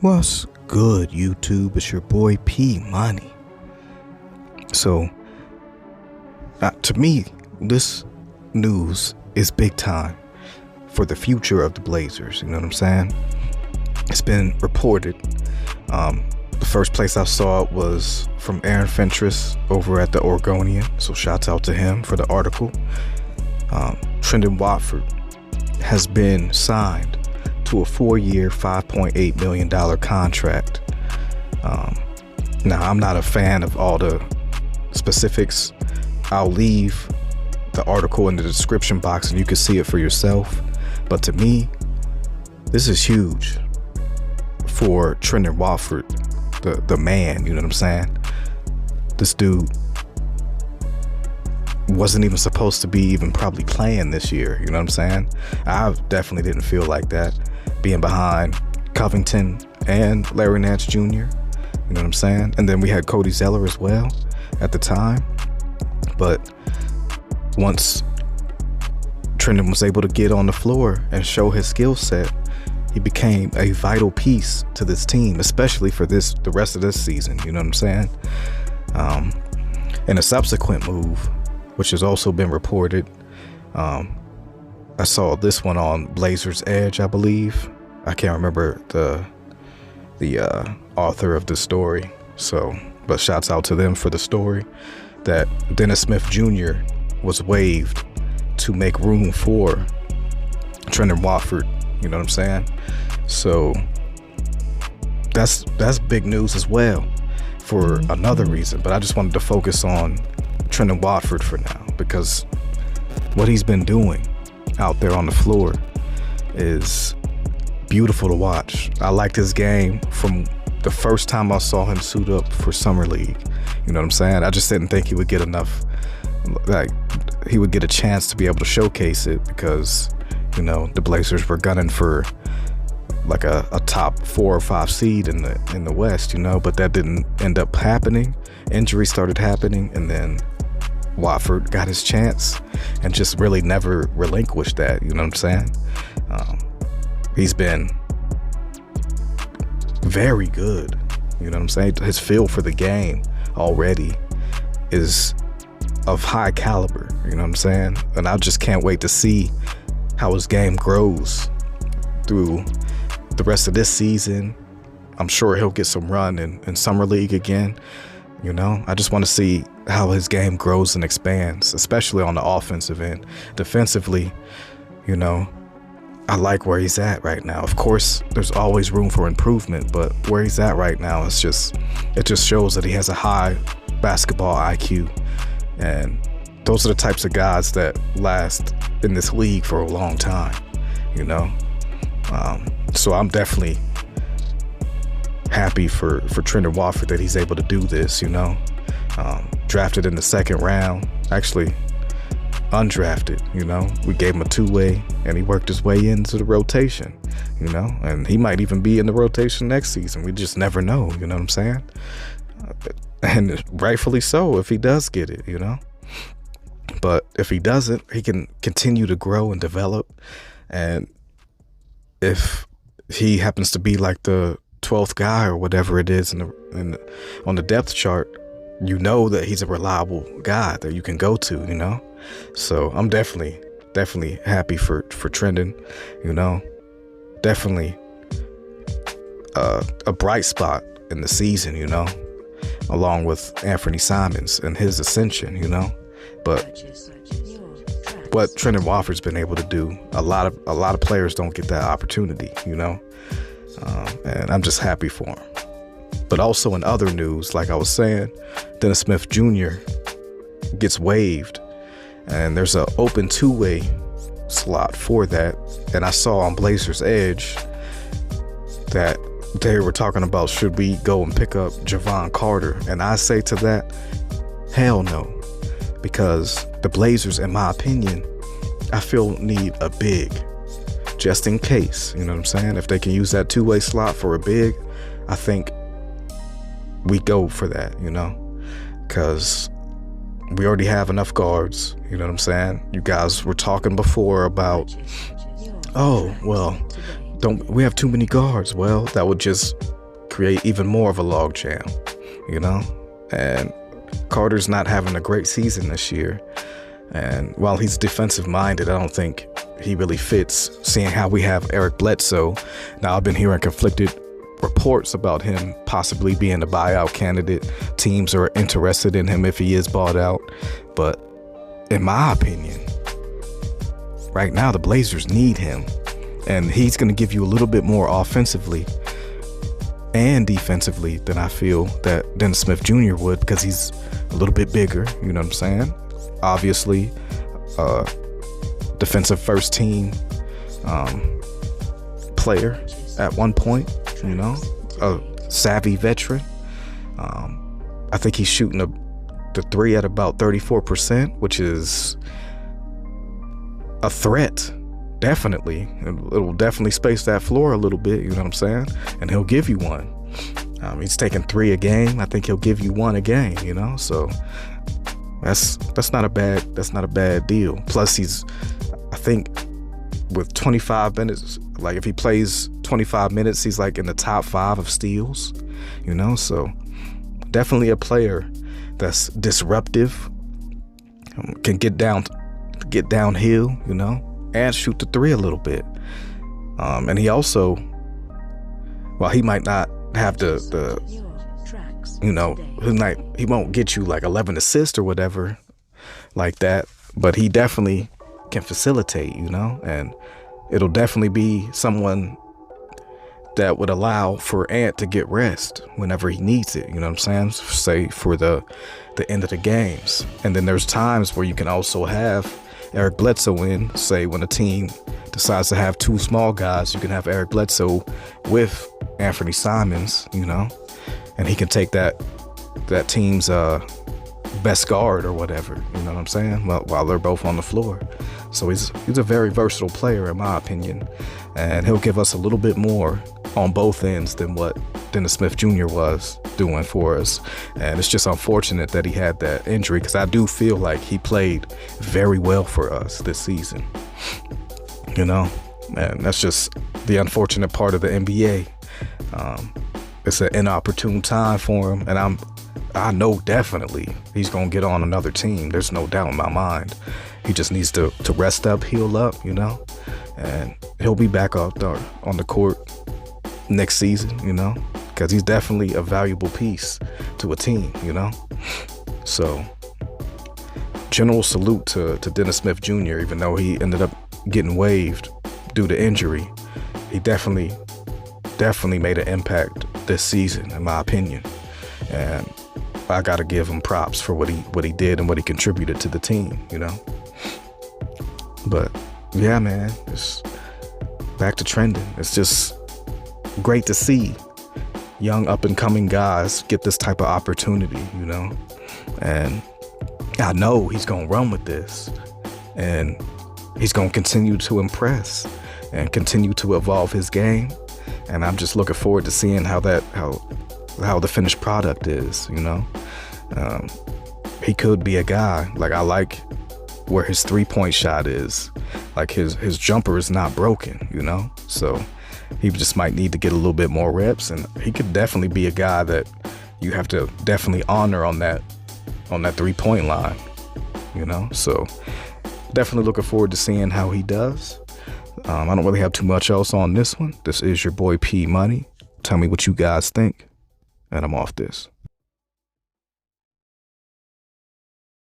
What's good, YouTube? It's your boy P Money. So, to me, this news is big time for the future of the Blazers. You know what I'm saying? It's been reported. The first place I saw it was from Aaron Fentress over at the Oregonian. So shouts out to him for the article. Trendon Watford has been signed to a 4-year, $5.8 million contract. Now, I'm not a fan of all the specifics. I'll leave the article in the description box and you can see it for yourself. But to me, this is huge for Trendon Watford, the man, you know what I'm saying? This dude wasn't even supposed to be even probably playing this year, you know what I'm saying? I definitely didn't feel like that, being behind Covington and Larry Nance Jr., you know what I'm saying? And then we had Cody Zeller as well at the time. But once Trendon was able to get on the floor and show his skill set, he became a vital piece to this team, especially for the rest of this season, you know what I'm saying? In a subsequent move, which has also been reported, I saw this one on Blazers Edge, I believe. I can't remember the author of the story, but shouts out to them for the story, that Dennis Smith Jr. was waived to make room for Trendon Watford, you know what I'm saying? So that's big news as well for another reason, but I just wanted to focus on Trendon Watford for now, because what he's been doing out there on the floor is beautiful to watch. I liked his game from the first time I saw him suit up for Summer League. You know what I'm saying? I just didn't think he would get enough, like he would get a chance to be able to showcase it, because, you know, the Blazers were gunning for like a top 4 or 5 seed in the West, you know, but that didn't end up happening. Injuries started happening, and then Watford got his chance and just really never relinquished that, you know what I'm saying? He's been very good, you know what I'm saying? His feel for the game already is of high caliber, you know what I'm saying? And I just can't wait to see how his game grows through the rest of this season. I'm sure he'll get some run in Summer League again. You know, I just want to see how his game grows and expands, especially on the offensive end. Defensively, you know, I like where he's at right now. Of course, there's always room for improvement, but where he's at right now, it just shows that he has a high basketball IQ. And those are the types of guys that last in this league for a long time, you know? So I'm definitely happy for Trendon Watford that he's able to do this, you know? Drafted in the 2nd round, actually undrafted, you know? We gave him a 2-way and he worked his way into the rotation, you know? And he might even be in the rotation next season. We just never know, you know what I'm saying? And rightfully so if he does get it, you know? But if he doesn't, he can continue to grow and develop. And if he happens to be like the 12th guy or whatever it is on the depth chart, you know that he's a reliable guy that you can go to, you know? So I'm definitely happy for Trendon, you know? Definitely a bright spot in the season, you know? Along with Anthony Simons and his ascension, you know? But what Trendon Watford's been able to do, a lot of players don't get that opportunity, you know? And I'm just happy for him. But also in other news, like I was saying, Dennis Smith Jr. gets waived, and there's an open 2-way slot for that. And I saw on Blazers Edge that they were talking about, should we go and pick up Javon Carter? And I say to that, hell no, because the Blazers, in my opinion, I feel need a big, just in case, you know what I'm saying? If they can use that 2-way slot for a big, I think we go for that, you know, because we already have enough guards, you know what I'm saying? You guys were talking before about, oh, well, we have too many guards. Well, that would just create even more of a logjam, you know? And Carter's not having a great season this year. And while he's defensive minded, I don't think he really fits, seeing how we have Eric Bledsoe. Now, I've been hearing conflicted reports about him possibly being a buyout candidate. Teams are interested in him if he is bought out. But in my opinion, right now the Blazers need him. And he's going to give you a little bit more offensively and defensively than I feel that Dennis Smith Jr. would, because he's a little bit bigger, you know what I'm saying? Obviously, defensive first team player at one point, you know, a savvy veteran. I think he's shooting the three at about 34%, which is a threat. Definitely. It'll definitely space that floor a little bit, you know what I'm saying? And he'll give you one. He's taking 3 a game. I think he'll give you 1 a game, you know? So that's not a bad deal. Plus I think with 25 minutes, like if he plays 25 minutes, he's like in the top 5 of steals, you know? So definitely a player that's disruptive, can get downhill, you know, and shoot the 3 a little bit. And he also, while he might not have the you know, he won't get you like 11 assists or whatever like that, but he definitely can facilitate, you know, and it'll definitely be someone that would allow for Ant to get rest whenever he needs it, you know what I'm saying? Say for the end of the games. And then there's times where you can also have Eric Bledsoe in, say when a team decides to have 2 small guys, you can have Eric Bledsoe with Anthony Simons, you know, and he can take that team's best guard or whatever, you know what I'm saying, while they're both on the floor. So he's a very versatile player in my opinion, and he'll give us a little bit more on both ends than what Dennis Smith Jr. was doing for us. And it's just unfortunate that he had that injury, because I do feel like he played very well for us this season, you know, and that's just the unfortunate part of the NBA. It's an inopportune time for him, and I know definitely he's gonna get on another team. There's no doubt in my mind. He just needs to rest up, heal up, you know, and he'll be back out there on the court next season, you know, because he's definitely a valuable piece to a team, you know. So general salute to Dennis Smith Jr., even though he ended up getting waived due to injury. He definitely made an impact this season, in my opinion, and I gotta give him props for what he did and what he contributed to the team, you know. But yeah, man, it's back to Trendon. It's just great to see young up and coming guys get this type of opportunity, you know. And I know he's gonna run with this, and he's gonna continue to impress and continue to evolve his game. And I'm just looking forward to seeing how the finished product is, you know. He could be a guy, like, I like where his 3-point shot is. Like his jumper is not broken, you know. So he just might need to get a little bit more reps, and he could definitely be a guy that you have to definitely honor on that 3-point line, you know. So definitely looking forward to seeing how he does. I don't really have too much else on this one. This is your boy P Money. Tell me what you guys think, and I'm off this.